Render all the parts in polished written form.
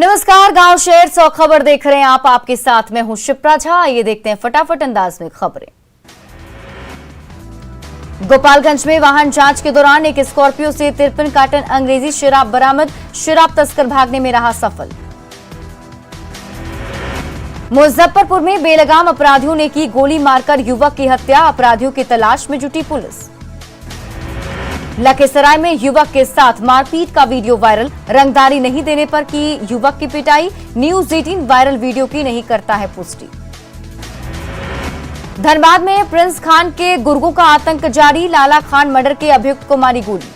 नमस्कार, गांव शहर 100 खबर देख रहे हैं आप। आपके साथ मैं हूं शिप्रा झा। आइए देखते हैं फटाफट अंदाज में खबरें। गोपालगंज में वाहन जांच के दौरान एक स्कॉर्पियो से 53 कार्टन अंग्रेजी शराब बरामद। शराब तस्कर भागने में रहा सफल। मुजफ्फरपुर में बेलगाम अपराधियों ने की गोली मारकर युवक की हत्या। अपराधियों की तलाश में जुटी पुलिस। लखीसराय में युवक के साथ मारपीट का वीडियो वायरल। रंगदारी नहीं देने पर की युवक की पिटाई। न्यूज 18 वायरल वीडियो की नहीं करता है पुष्टि। धनबाद में प्रिंस खान के गुर्गों का आतंक जारी। लाला खान मर्डर के अभियुक्त को मारी गोली।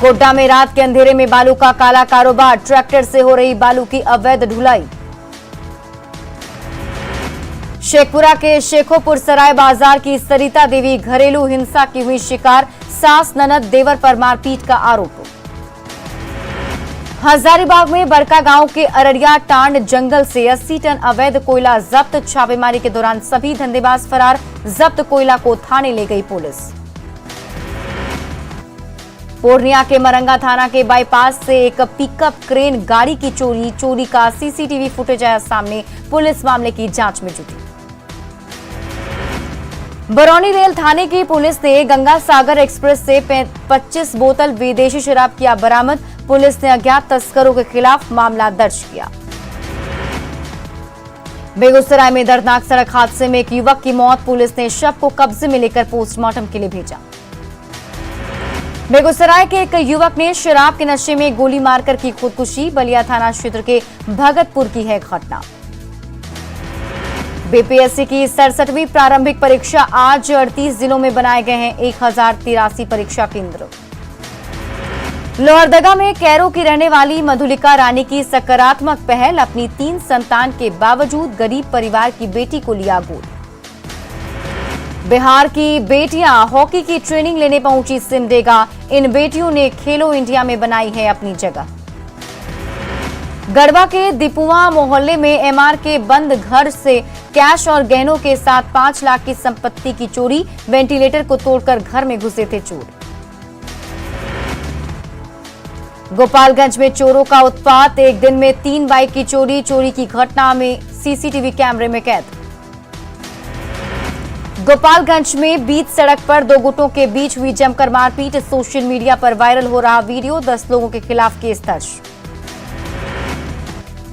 गोड्डा में रात के अंधेरे में बालू का काला कारोबार। ट्रैक्टर से हो रही बालू की अवैध ढुलाई। शेखपुरा के शेखोपुर सराय बाजार की सरिता देवी घरेलू हिंसा की हुई शिकार। सास ननद देवर पर मारपीट का आरोप। हजारीबाग में बरका गांव के अररिया टांड जंगल से 80 टन अवैध कोयला जब्त। छापेमारी के दौरान सभी धंधेबाज फरार। जब्त कोयला को थाने ले गई पुलिस। पूर्णिया के मरंगा थाना के बाईपास से एक पिकअप क्रेन गाड़ी की चोरी का सीसीटीवी फुटेज आया सामने। पुलिस मामले की जांच में जुटी। बरौनी रेल थाने की पुलिस ने गंगा सागर एक्सप्रेस से 25 बोतल विदेशी शराब किया बरामद। पुलिस ने अज्ञात तस्करों के खिलाफ मामला दर्ज किया। बेगूसराय में दर्दनाक सड़क हादसे में एक युवक की मौत। पुलिस ने शव को कब्जे में लेकर पोस्टमार्टम के लिए भेजा। बेगूसराय के एक युवक ने शराब के नशे में गोली मारकर की खुदकुशी। बलिया थाना क्षेत्र के भगतपुर की है घटना। बीपीएससी की 67वीं प्रारंभिक परीक्षा आज 38 जिलों में बनाए गए हैं 1083 परीक्षा केंद्र। लोहरदगा में कैरो की रहने वाली मधुलिका रानी की सकारात्मक पहल। अपनी 3 संतान के बावजूद गरीब परिवार की बेटी को लिया गोद। बिहार की बेटियां हॉकी की ट्रेनिंग लेने पहुंची सिमडेगा। इन बेटियों ने खेलो इंडिया में बनाई है अपनी जगह। गढ़वा के दीपुआ मोहल्ले में एमआर के बंद घर से कैश और गहनों के साथ 5 लाख की संपत्ति की चोरी। वेंटिलेटर को तोड़कर घर में घुसे थे चोर। गोपालगंज में चोरों का उत्पात। एक दिन में 3 बाइक की चोरी की घटना में सीसीटीवी कैमरे में कैद। गोपालगंज में बीच सड़क पर 2 गुटों के बीच हुई जमकर मारपीट। सोशल मीडिया पर वायरल हो रहा वीडियो। 10 लोगों के खिलाफ केस दर्ज।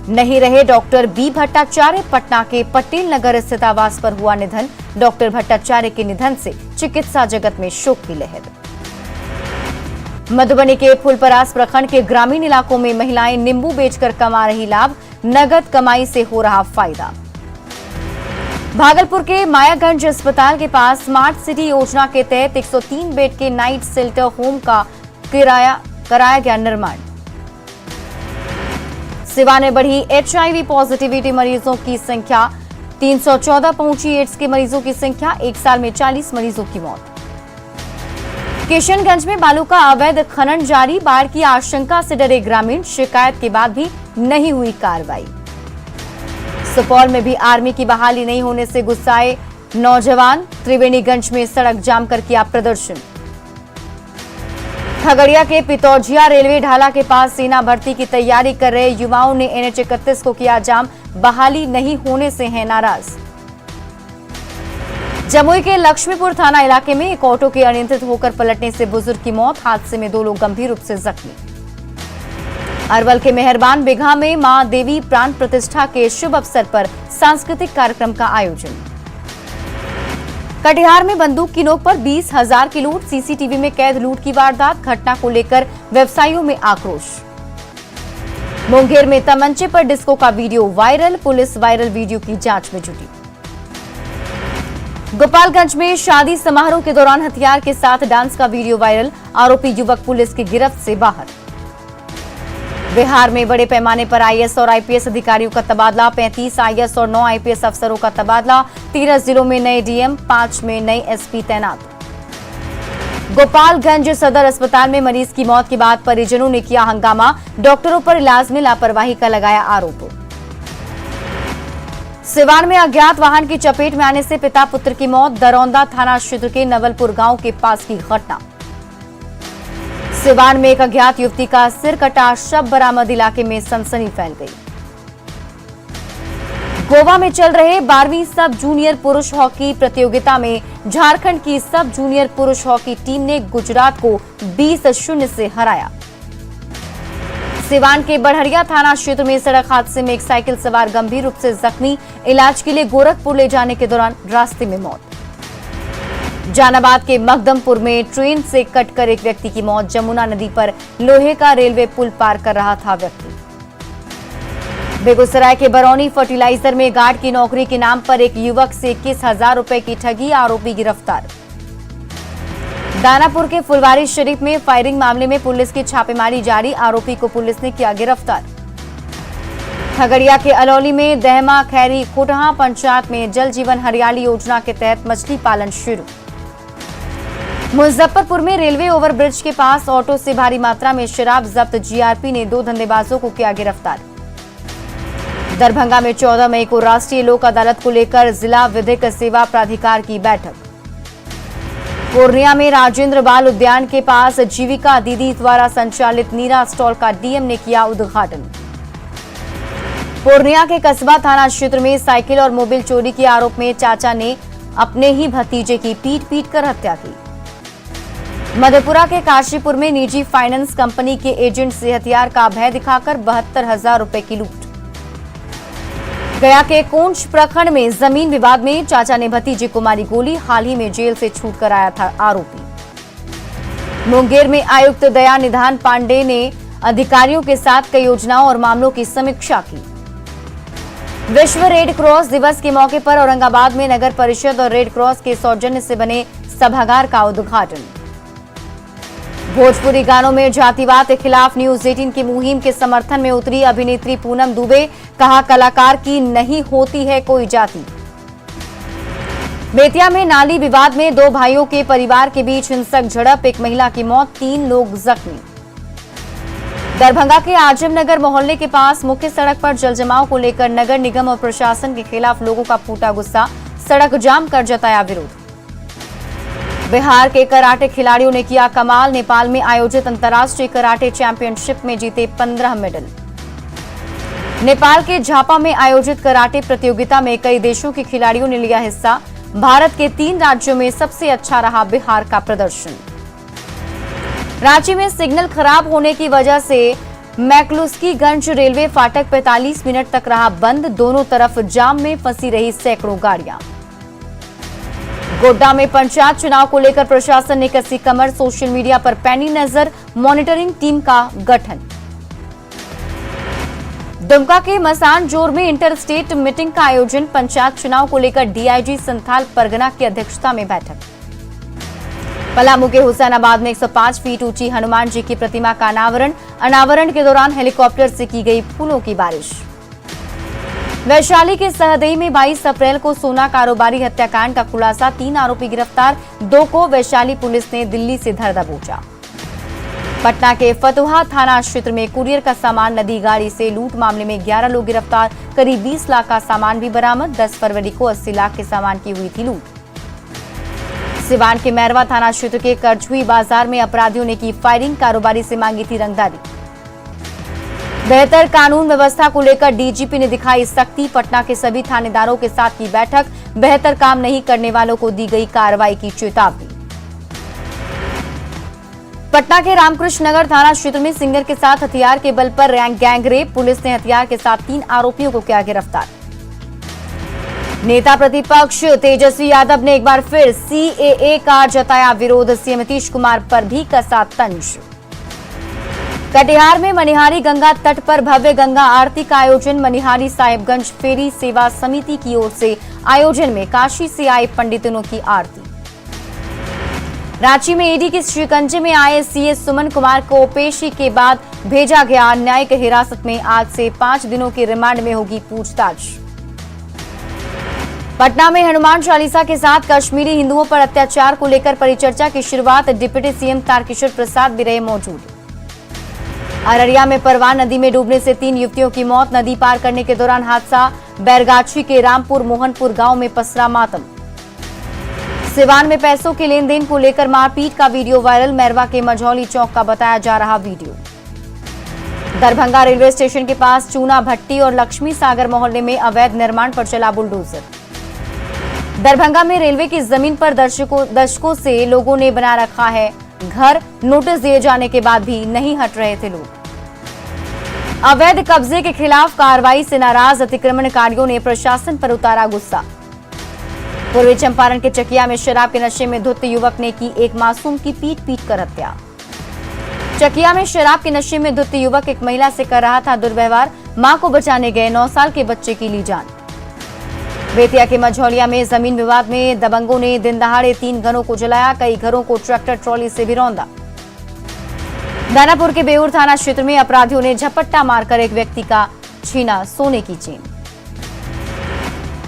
नहीं रहे डॉक्टर बी भट्टाचार्य। पटना के पटेल नगर स्थित आवास पर हुआ निधन। डॉक्टर भट्टाचार्य के निधन से चिकित्सा जगत में शोक की लहर। मधुबनी के फुलपरास प्रखंड के ग्रामीण इलाकों में महिलाएं नींबू बेचकर कमा रही लाभ। नगद कमाई से हो रहा फायदा। भागलपुर के मायागंज अस्पताल के पास स्मार्ट सिटी योजना के तहत 103 बेड के नाइट शेल्टर होम का कराया गया निर्माण। सिवान में बढ़ी एचआईवी पॉजिटिविटी मरीजों की संख्या। 314 पहुंची एड्स के मरीजों की संख्या। 1 साल में 40 मरीजों की मौत। किशनगंज में बालू का अवैध खनन जारी। बाढ़ की आशंका से डरे ग्रामीण। शिकायत के बाद भी नहीं हुई कार्रवाई। सुपौल में भी आर्मी की बहाली नहीं होने से गुस्साए नौजवान। त्रिवेणीगंज में सड़क जाम कर किया प्रदर्शन। खगड़िया के पितौजिया रेलवे ढाला के पास सेना भर्ती की तैयारी कर रहे युवाओं ने NH 31 को किया जाम। बहाली नहीं होने से हैं नाराज। जमुई के लक्ष्मीपुर थाना इलाके में एक ऑटो के अनियंत्रित होकर पलटने से बुजुर्ग की मौत। हादसे में 2 लोग गंभीर रूप से जख्मी। अरवल के मेहरबान बिघा में मां देवी प्राण प्रतिष्ठा के शुभ अवसर पर सांस्कृतिक कार्यक्रम का आयोजन। कटिहार में बंदूक की नोक पर 20,000 की लूट। सीसीटीवी में कैद लूट की वारदात। घटना को लेकर व्यवसायियों में आक्रोश। मुंगेर में तमंचे पर डिस्को का video viral. Police viral video की जांच में जुटी। गोपालगंज में शादी समारोह के दौरान हथियार के साथ डांस का वीडियो वायरल। आरोपी युवक पुलिस की गिरफ्त से बाहर। बिहार में बड़े पैमाने पर आईएएस और आईपीएस अधिकारियों का तबादला। 35 आईएएस और 9 आईपीएस अफसरों का तबादला। 13 जिलों में नए डीएम, 5 में नए एसपी तैनात। गोपालगंज सदर अस्पताल में मरीज की मौत के बाद परिजनों ने किया हंगामा। डॉक्टरों पर इलाज में लापरवाही का लगाया आरोप। सिवान में अज्ञात वाहन की चपेट में आने से पिता पुत्र की मौत। दरौंदा थाना क्षेत्र के नवलपुर गांव के पास की घटना। सिवान में एक अज्ञात युवती का सिर कटा शव बरामद, इलाके में सनसनी फैल गई। गोवा में चल रहे 12वीं सब जूनियर पुरुष हॉकी प्रतियोगिता में झारखंड की सब जूनियर पुरुष हॉकी टीम ने गुजरात को 20-0 से हराया। सिवान के बड़हरिया थाना क्षेत्र में सड़क हादसे में एक साइकिल सवार गंभीर रूप से जख्मी, इलाज के लिए गोरखपुर ले जाने के दौरान रास्ते में मौत। जहानाबाद के मखदमपुर में ट्रेन से कटकर एक व्यक्ति की मौत, जमुना नदी पर लोहे का रेलवे पुल पार कर रहा था व्यक्ति। बेगूसराय के बरौनी फर्टिलाइजर में गार्ड की नौकरी के नाम पर एक युवक से 21,000 रुपए की ठगी, आरोपी गिरफ्तार। दानापुर के फुलवारी शरीफ में फायरिंग मामले में पुलिस की छापेमारी जारी, आरोपी को पुलिस ने किया गिरफ्तार। खगड़िया के अलौली में दहमा खैरी कोटहा पंचायत में जल जीवन हरियाली योजना के तहत मछली पालन शुरू। मुजफ्फरपुर में रेलवे ओवरब्रिज के पास ऑटो से भारी मात्रा में शराब जब्त, जीआरपी ने 2 धंधेबाजों को किया गिरफ्तार। दरभंगा में 14 मई को राष्ट्रीय लोक अदालत को लेकर जिला विधिक सेवा प्राधिकार की बैठक। पूर्णिया में राजेंद्र बाल उद्यान के पास जीविका दीदी द्वारा संचालित नीरा स्टॉल का डीएम ने किया उद्घाटन। पूर्णिया के कस्बा थाना क्षेत्र में साइकिल और मोबाइल चोरी के आरोप में चाचा ने अपने ही भतीजे की पीट कर हत्या की। मधेपुरा के काशीपुर में निजी फाइनेंस कंपनी के एजेंट से हथियार का भय दिखाकर 72,000 रुपए की लूट। गया के कोंच प्रखंड में जमीन विवाद में चाचा ने भतीजे को मारी गोली, हाल ही में जेल से छूट कर आया था आरोपी। मुंगेर में आयुक्त दया निधान पांडे ने अधिकारियों के साथ कई योजनाओं और मामलों की समीक्षा की। विश्व रेड क्रॉस दिवस के मौके पर औरंगाबाद में नगर परिषद और रेड क्रॉस के सौजन्य से बने सभागार का उद्घाटन। भोजपुरी गानों में जातिवाद के खिलाफ न्यूज 18 की मुहिम के समर्थन में उतरी अभिनेत्री पूनम दुबे, कहा कलाकार की नहीं होती है कोई जाति। बेतिया में नाली विवाद में 2 भाइयों के परिवार के बीच हिंसक झड़प, एक महिला की मौत, 3 लोग जख्मी। दरभंगा के आजमनगर मोहल्ले के पास मुख्य सड़क पर जलजमाव को लेकर नगर निगम और प्रशासन के खिलाफ लोगों का फूटा गुस्सा, सड़क जाम कर जताया विरोध। बिहार के कराटे खिलाड़ियों ने किया कमाल, नेपाल में आयोजित अंतर्राष्ट्रीय कराटे चैंपियनशिप में जीते 15 मेडल। नेपाल के झापा में आयोजित कराटे प्रतियोगिता में कई देशों के खिलाड़ियों ने लिया हिस्सा, भारत के 3 राज्यों में सबसे अच्छा रहा बिहार का प्रदर्शन। रांची में सिग्नल खराब होने की वजह से मैकलुस्कीगंज रेलवे फाटक 45 मिनट तक रहा बंद, दोनों तरफ जाम में फंसी रही सैकड़ों गाड़ियां। गोड्डा में पंचायत चुनाव को लेकर प्रशासन ने कसी कमर, सोशल मीडिया पर पैनी नजर, मॉनिटरिंग टीम का गठन। दुमका के मसानजोर में इंटर स्टेट मीटिंग का आयोजन, पंचायत चुनाव को लेकर डीआईजी संथाल परगना की अध्यक्षता में बैठक। पलामू के हुसैनाबाद में 105 फीट ऊंची हनुमान जी की प्रतिमा का अनावरण के दौरान हेलीकॉप्टर से की गई फूलों की बारिश। वैशाली के सहदेई में 22 अप्रैल को सोना कारोबारी हत्याकांड का खुलासा, 3 आरोपी गिरफ्तार, 2 को वैशाली पुलिस ने दिल्ली से धर दबोचा। पटना के फतुहा थाना क्षेत्र में कुरियर का सामान लदी गाड़ी से लूट मामले में 11 लोग गिरफ्तार, करीब 20 लाख का सामान भी बरामद, 10 फरवरी को 80 लाख के सामान की हुई थी लूट। सिवान के मैरवा थाना क्षेत्र के करछुई बाजार में अपराधियों ने की फायरिंग, कारोबारी से मांगी थी रंगदारी। बेहतर कानून व्यवस्था को लेकर डीजीपी ने दिखाई सख्ती, पटना के सभी थानेदारों के साथ की बैठक, बेहतर काम नहीं करने वालों को दी गई कार्रवाई की चेतावनी। पटना के रामकृष्ण नगर थाना क्षेत्र में सिंगर के साथ हथियार के बल पर गैंग रेप, पुलिस ने हथियार के साथ 3 आरोपियों को किया गिरफ्तार। नेता प्रतिपक्ष तेजस्वी यादव ने एक बार फिर सीएए का जताया विरोध, सीएम नीतीश कुमार पर भी कसा तंज। कटिहार में मनिहारी गंगा तट पर भव्य गंगा आरती का आयोजन, मनिहारी साहिबगंज फेरी सेवा समिति की ओर से आयोजन में काशी से आए पंडितों की आरती। रांची में ईडी के शिकंजे में आए सीएस सुमन कुमार को पेशी के बाद भेजा गया न्यायिक हिरासत में, आज से 5 दिनों की रिमांड में होगी पूछताछ। पटना में हनुमान चालीसा के साथ कश्मीरी हिंदुओं पर अत्याचार को लेकर परिचर्चा की शुरुआत, डिप्टी सीएम तारकिशोर प्रसाद भी रहे मौजूद। अररिया में परवान नदी में डूबने से 3 युवतियों की मौत, नदी पार करने के दौरान हादसा, बैरगाछी के रामपुर मोहनपुर गांव में पसरा मातम। सिवान में पैसों के लेन देन को लेकर मारपीट का वीडियो वायरल। मैरवा के मझौली चौक का बताया जा रहा वीडियो। दरभंगा रेलवे स्टेशन के पास चूना भट्टी और लक्ष्मी सागर मोहल्ले में अवैध निर्माण पर चला बुलडोजर। दरभंगा में रेलवे की जमीन पर दशकों से लोगों ने बना रखा है घर। नोटिस दिए जाने के बाद भी नहीं हट रहे थे लोग। अवैध कब्जे के खिलाफ कार्रवाई से नाराज अतिक्रमणकारियों ने प्रशासन पर उतारा गुस्सा। पूर्वी चंपारण के चकिया में शराब के नशे में धुत युवक ने की एक मासूम की पीट कर हत्या। चकिया में शराब के नशे में धुत युवक एक महिला से कर रहा था दुर्व्यवहार। मां को बचाने गए 9 साल के बच्चे की ली जान। बेतिया के मझौलिया में जमीन विवाद में दबंगों ने दिन दहाड़े 3 घरों को जलाया। कई घरों को ट्रैक्टर ट्रॉली से भी रौंदा। दानापुर के बेउर थाना क्षेत्र में अपराधियों ने झपट्टा मारकर एक व्यक्ति का छीना सोने की चेन।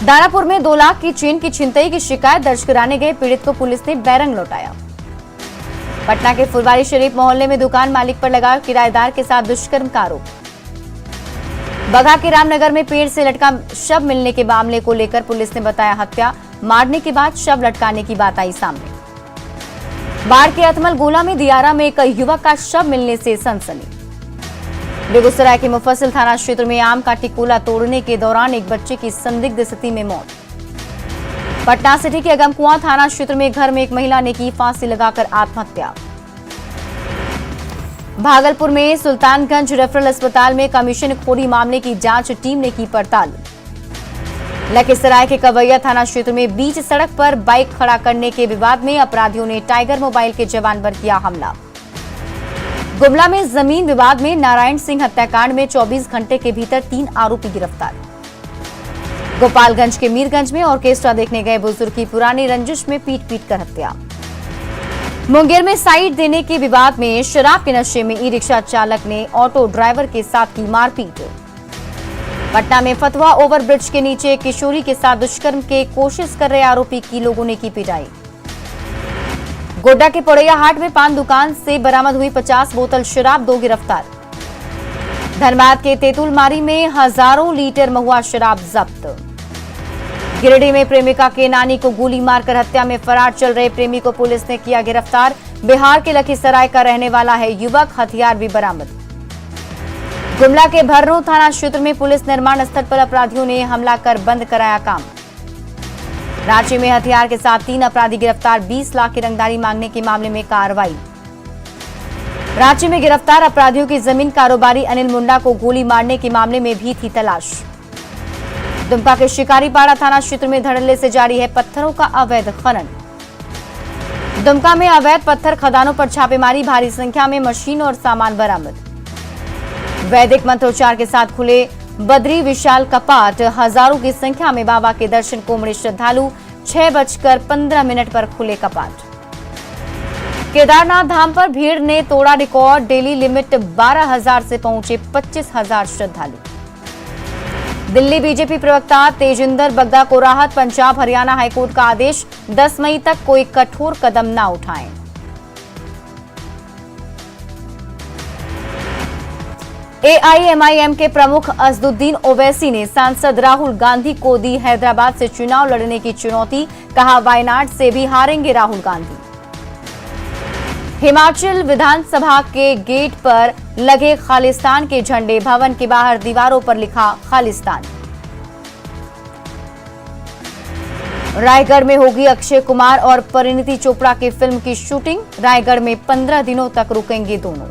दानापुर में 2 लाख की चेन की छिनतई की शिकायत दर्ज कराने गए पीड़ित को पुलिस ने बैरंग लौटाया। पटना के फुलवारी शरीफ मोहल्ले में दुकान मालिक पर लगा किराएदार के साथ दुष्कर्म का आरोप। बगहा के रामनगर में पेड़ से लटका शव मिलने के मामले को लेकर पुलिस ने बताया हत्या। मारने के बाद शव लटकाने की बात आई सामने। बाढ़ के अतमल गोला में दियारा में एक युवक का शव मिलने से सनसनी। बेगूसराय के मुफस्सिल थाना क्षेत्र में आम का टिकोला तोड़ने के दौरान एक बच्चे की संदिग्ध स्थिति में मौत। पटना सिटी के अगमकुआं थाना क्षेत्र में घर में एक महिला ने की फांसी लगाकर आत्महत्या। भागलपुर में सुल्तानगंज रेफरल अस्पताल में कमीशनखोरी मामले की जांच टीम ने की पड़ताल। लखीसराय के कवैया थाना क्षेत्र में बीच सड़क पर बाइक खड़ा करने के विवाद में अपराधियों ने टाइगर मोबाइल के जवान पर किया हमला। गुमला में जमीन विवाद में नारायण सिंह हत्याकांड में 24 घंटे के भीतर 3 आरोपी गिरफ्तार। गोपालगंज के मीरगंज में ऑर्केस्ट्रा देखने गए बुजुर्ग की पुरानी रंजिश में पीट कर हत्या। मुंगेर में साइड देने के विवाद में शराब के नशे में ई रिक्शा चालक ने ऑटो ड्राइवर के साथ की मारपीट। पटना में फतवा ओवरब्रिज के नीचे किशोरी के साथ दुष्कर्म के कोशिश कर रहे आरोपी की लोगों ने की पिटाई। गोड्डा के पड़ैया हाट में पान दुकान से बरामद हुई 50 बोतल शराब, 2 गिरफ्तार। धनबाद के तेतुलमारी में हजारों लीटर महुआ शराब जब्त। गिरिडीह में प्रेमिका के नानी को गोली मारकर हत्या में फरार चल रहे प्रेमी को पुलिस ने किया गिरफ्तार। बिहार के लखीसराय का रहने वाला है युवक, हथियार भी बरामद। गुमला के भर्रों थाना क्षेत्र में पुलिस निर्माण स्थल पर अपराधियों ने हमला कर बंद कराया काम। रांची में हथियार के साथ 3 अपराधी गिरफ्तार। 20 लाख की रंगदारी मांगने के मामले में कार्रवाई। रांची में गिरफ्तार अपराधियों की जमीन कारोबारी अनिल मुंडा को गोली मारने के मामले में भी थी तलाश। दुमका के शिकारीपाड़ा थाना क्षेत्र में धड़ल्ले से जारी है पत्थरों का अवैध खनन। दुमका में अवैध पत्थर खदानों पर छापेमारी, भारी संख्या में मशीन और सामान बरामद। वैदिक मंत्रोच्चार के साथ खुले बद्री विशाल कपाट, हजारों की संख्या में बाबा के दर्शन को उमड़े श्रद्धालु। 6:15 पर खुले कपाट। केदारनाथ धाम पर भीड़ ने तोड़ा रिकॉर्ड, डेली लिमिट 12,000 से पहुंचे 25,000 श्रद्धालु। दिल्ली बीजेपी प्रवक्ता तेजिंदर बग्गा को राहत, पंजाब हरियाणा हाईकोर्ट का आदेश, 10 मई तक कोई कठोर कदम न उठाएं। एआईएमआईएम के प्रमुख असदुद्दीन ओवैसी ने सांसद राहुल गांधी को दी हैदराबाद से चुनाव लड़ने की चुनौती, कहा वायनाड से भी हारेंगे राहुल गांधी। हिमाचल विधानसभा के गेट पर लगे खालिस्तान के झंडे, भवन के बाहर दीवारों पर लिखा खालिस्तान। रायगढ़ में होगी अक्षय कुमार और परिणीति चोपड़ा की फिल्म की शूटिंग, रायगढ़ में 15 दिनों तक रुकेंगे दोनों।